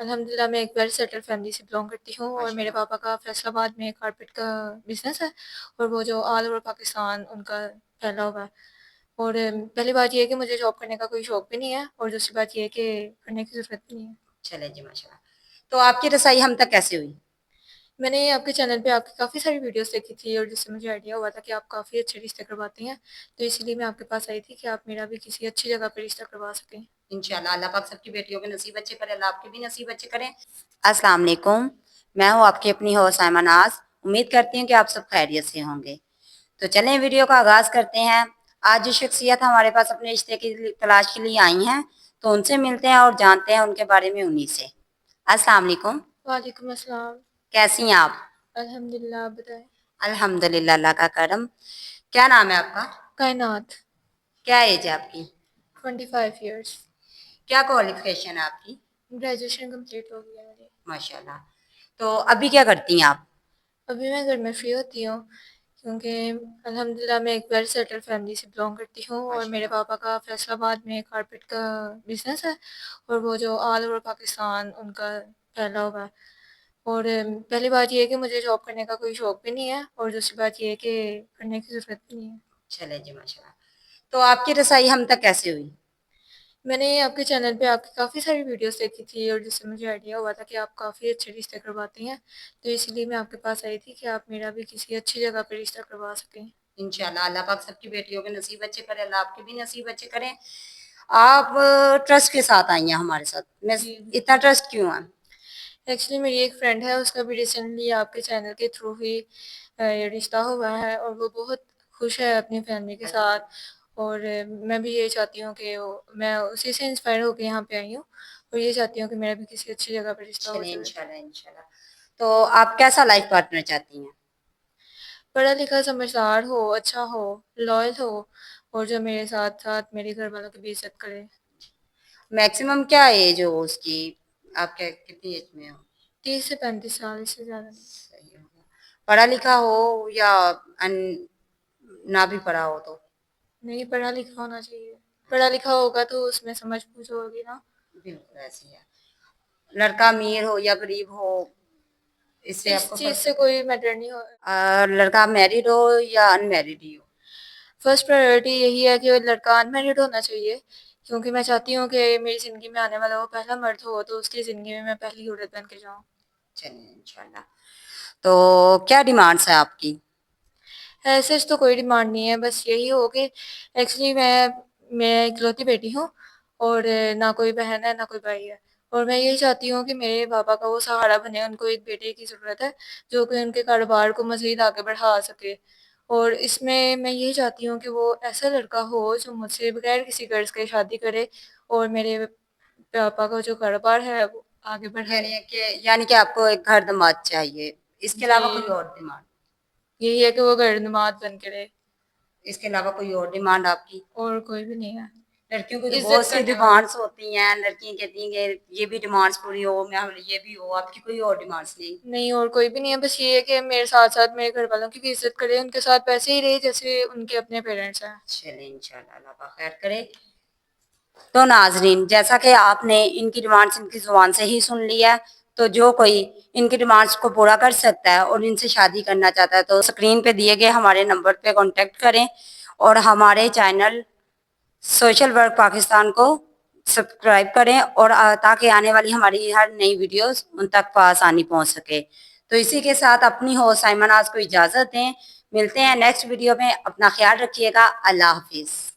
الحمدللہ میں ایک ویل سیٹل فیملی سے بلانگ کرتی ہوں، اور ماشاء میرے اللہ پاپا کا فیصل آباد میں کارپیٹ کا بزنس ہے، اور وہ جو آل اوور پاکستان ان کا پھیلا ہوا ہے۔ اور پہلی بات یہ ہے کہ مجھے جاب کرنے کا کوئی شوق بھی نہیں ہے، اور دوسری بات یہ ہے کہ کرنے کی ضرورت بھی نہیں ہے۔ چلے جی ماشاء اللہ۔ تو آپ کی رسائی ہم تک کیسے ہوئی؟ میں نے آپ کے چینل پہ آپ کی کافی ساری ویڈیوز دیکھی تھی، اور جس سے مجھے آئیڈیا ہوا تھا کہ آپ کافی اچھے رشتے کرواتے ہیں، تو اسی لیے میں آپ کے پاس آئی تھی کہ آپ میرا بھی کسی اچھی جگہ پہ رشتہ کروا سکیں۔ انشاءاللہ اللہ پاک سب کی بیٹیوں کے نصیب اچھے کرے، اللہ آپ کے بھی نصیب اچھے کریں۔ السلام علیکم، میں ہوں آپ کی اپنی ہوسٹ سائمہ ناز۔ امید کرتی ہوں کہ آپ سب خیریت سے ہوں گے۔ تو چلیں ویڈیو کا آغاز کرتے ہیں۔ آج جو شخصیت ہمارے پاس اپنے رشتے کی تلاش کے لیے آئی ہیں، تو ان سے ملتے ہیں اور جانتے ہیں ان کے بارے میں انہی سے۔ السلام علیکم، وعلیکم السلام۔ کیسی ہیں آپ؟ الحمدللہ، آپ بتائیں۔ الحمدللہ، اللہ کا کرم۔ کیا نام ہے آپ کا؟ کائنات۔ کیا ایج ہے آپ کی؟ 25 ایئرس۔ کیا کوالیفیکیشن ہے آپ کی؟ گریجویشن کمپلیٹ ہو گیا میری۔ ماشاء اللہ۔ تو ابھی کیا کرتی ہیں آپ؟ ابھی میں گھر میں فری ہوتی ہوں، کیونکہ الحمدللہ میں ایک ویل سیٹل فیملی سے بلانگ کرتی ہوں، اور ماشاء میرے اللہ پاپا کا فیصل آباد میں کارپیٹ کا بزنس ہے، اور وہ جو آل اوور پاکستان ان کا پھیلا ہوا ہے۔ اور پہلی بات یہ ہے کہ مجھے جاب کرنے کا کوئی شوق بھی نہیں ہے، اور دوسری بات یہ ہے کہ کرنے کی ضرورت بھی نہیں ہے۔ چلے جی ماشاء اللہ۔ تو آپ کی رسائی ہم تک کیسے ہوئی؟ میں نے آپ کے چینل پہ آپ کی کافی ساری ویڈیوز دیکھی تھی، اور جس سے مجھے آئیڈیا ہوا تھا کہ آپ کافی اچھے رشتے کرواتے ہیں، تو اسی لیے میں آپ کے پاس آئی تھی کہ آپ میرا بھی کسی اچھی جگہ پہ رشتہ کروا سکیں۔ انشاءاللہ اللہ پاک سب کی بیٹیوں کے نصیب اچھے کرے، اللہ آپ کے بھی نصیب اچھے کریں۔ آپ ٹرسٹ کے ساتھ آئی ہیں ہمارے ساتھ، میں جی، اتنا ٹرسٹ کیوں ہے؟ ایکچولی میری ایک فرینڈ ہے، اس کا بھی ریسنٹلی آپ کے چینل کے تھرو ہی یہ رشتہ ہوا ہے، اور وہ بہت خوش ہے اپنی فیملی کے ساتھ، اور میں بھی یہ چاہتی ہوں کہ میں اسی سے انسپائر ہو کے یہاں پہ آئی ہوں، اور یہ چاہتی ہوں کہ میرا بھی کسی اچھی جگہ پہ رشتہ ہو چلیں جائے۔ انشاءاللہ انشاءاللہ۔ تو آپ کیسا لائف پارٹنر چاہتی ہیں؟ پڑھا لکھا، سمجھدار ہو، اچھا ہو، لائل ہو، اور جو میرے ساتھ ساتھ میرے گھر والوں کی بھی عزت کرے۔ میکسیمم کیا ایج ہو اس کی؟ آپ کتنی ایج میں ہو؟ 30 سے 35 سال، اس سے زیادہ نہیں۔ صحیح ہو گیا۔ پڑھا لکھا ہو یا ان نہ بھی پڑھا ہو تو؟ نہیں، پڑھا لکھا ہونا چاہیے، پڑھا لکھا ہوگا تو اس میں سمجھ بوجھ ہوگی نا۔ بالکل ایسی ہے۔ لڑکا امیر ہو یا غریب ہو، اس سے اس آپ کو چیز فرق؟ سے کوئی میٹر نہیں ہو۔ لڑکا میرڈ ہو یا in married he who? First priority یہی ہے کہ لڑکا ان میرڈ ہونا چاہیے، کیونکہ میں چاہتی ہوں کہ میری زندگی میں آنے والا وہ پہلا مرد ہو، تو اس کی زندگی میں پہلی عورت بن کے جاؤں۔ چلیے انشاءاللہ۔ تو کیا ڈیمانڈس ہے آپ کی؟ ایسے تو کوئی ڈیمانڈ نہیں ہے، بس یہی ہو کہ ایکچولی میں اکلوتی بیٹی ہوں، اور نہ کوئی بہن ہے نہ کوئی بھائی ہے، اور میں یہی چاہتی ہوں کہ میرے بابا کا وہ سہارا بنے۔ ان کو ایک بیٹے کی ضرورت ہے جو کہ ان کے کاروبار کو مزید آگے بڑھا سکے، اور اس میں یہی چاہتی ہوں کہ وہ ایسا لڑکا ہو جو مجھ سے بغیر کسی غرض کے شادی کرے، اور میرے پاپا کا جو کاروبار ہے وہ آگے بڑھائے۔ یعنی کہ آپ کو ایک گھر دماد چاہیے، اس کے جی، علاوہ کوئی اور ڈیمانڈ؟ یہی ہے کہ وہ گھر بن کے رہے، اس کے علاوہ کوئی اور ڈیمانڈ آپ کی؟ اور کوئی بھی نہیں ہے۔ لڑکیوں کی تو بہت عزت سی کرنے والا۔ ڈیمانڈس ہوتی ہیں، لڑکیاں کہتی ہیں کہ یہ بھی ڈیمانڈس پوری ہو، میں یہ بھی ہو، آپ کی کوئی اور ڈیمانڈس نہیں؟ نہیں، اور کوئی بھی نہیں ہے، بس یہ ہے کہ میرے ساتھ ساتھ میرے گھر والوں کی بھی عزت کرے، ان کے ساتھ ویسے ہی رہے جیسے ان کے اپنے پیرنٹس ہیں۔ چلیں انشاءاللہ اللہ کا خیر کرے۔ تو ناظرین، جیسا کہ آپ نے ان کی ڈیمانڈس ان کی زبان سے ہی سن لی ہے، تو جو کوئی ان کی ڈیمانڈس کو پورا کر سکتا ہے اور ان سے شادی کرنا چاہتا ہے تو اسکرین پہ دیے گئے ہمارے نمبر پہ کانٹیکٹ کریں، اور ہمارے چینل سوشل ورک پاکستان کو سبسکرائب کریں، اور تاکہ آنے والی ہماری ہر نئی ویڈیوز ان تک آسانی پہنچ سکے۔ تو اسی کے ساتھ اپنی ہو سائمہ ناز کو اجازت دیں، ملتے ہیں نیکسٹ ویڈیو میں، اپنا خیال رکھیے گا، اللہ حافظ۔